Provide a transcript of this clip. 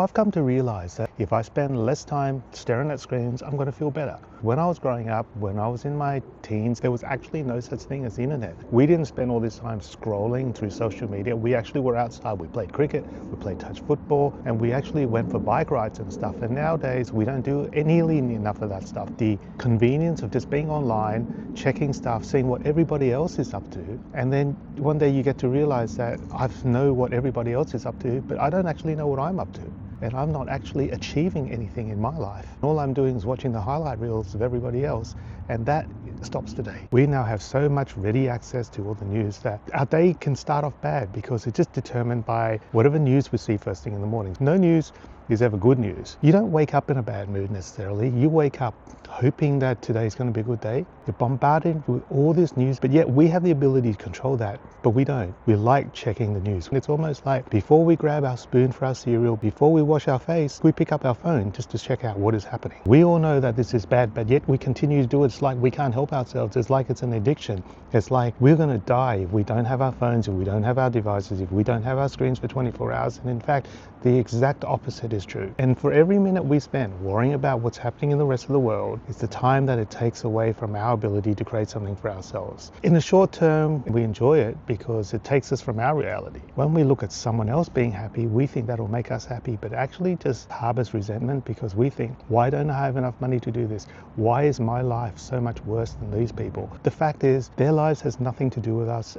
I've come to realize that if I spend less time staring at screens, I'm going to feel better. When I was growing up, when I was in my teens, there was actually no such thing as the internet. We didn't spend all this time scrolling through social media. We actually were outside. We played cricket, we played touch football, and we actually went for bike rides and stuff. And nowadays, we don't do nearly enough of that stuff. The convenience of just being online, checking stuff, seeing what everybody else is up to, and then one day you get to realize that I know what everybody else is up to, but I don't actually know what I'm up to. And I'm not actually achieving anything in my life. All I'm doing is watching the highlight reels of everybody else, and that stops today. We now have so much ready access to all the news that our day can start off bad because it's just determined by whatever news we see first thing in the morning. No news is ever good news. You don't wake up in a bad mood necessarily. You wake up hoping that today's going to be a good day. You're bombarded with all this news, but yet we have the ability to control that, but we don't. We like checking the news. It's almost like before we grab our spoon for our cereal, before we wash our face, we pick up our phone just to check out what is happening. We all know that this is bad, but yet we continue to do it. It's like we can't help ourselves. It's like it's an addiction. It's like we're going to die if we don't have our phones, if we don't have our devices, if we don't have our screens for 24 hours. And in fact, the exact opposite is true. And for every minute we spend worrying about what's happening in the rest of the world, it's the time that it takes away from our ability to create something for ourselves. In the short term, we enjoy it because it takes us from our reality. When we look at someone else being happy, we think that'll make us happy, but actually just harbors resentment because we think, why don't I have enough money to do this? Why is my life so much worse than these people? The fact is, their lives has nothing to do with us.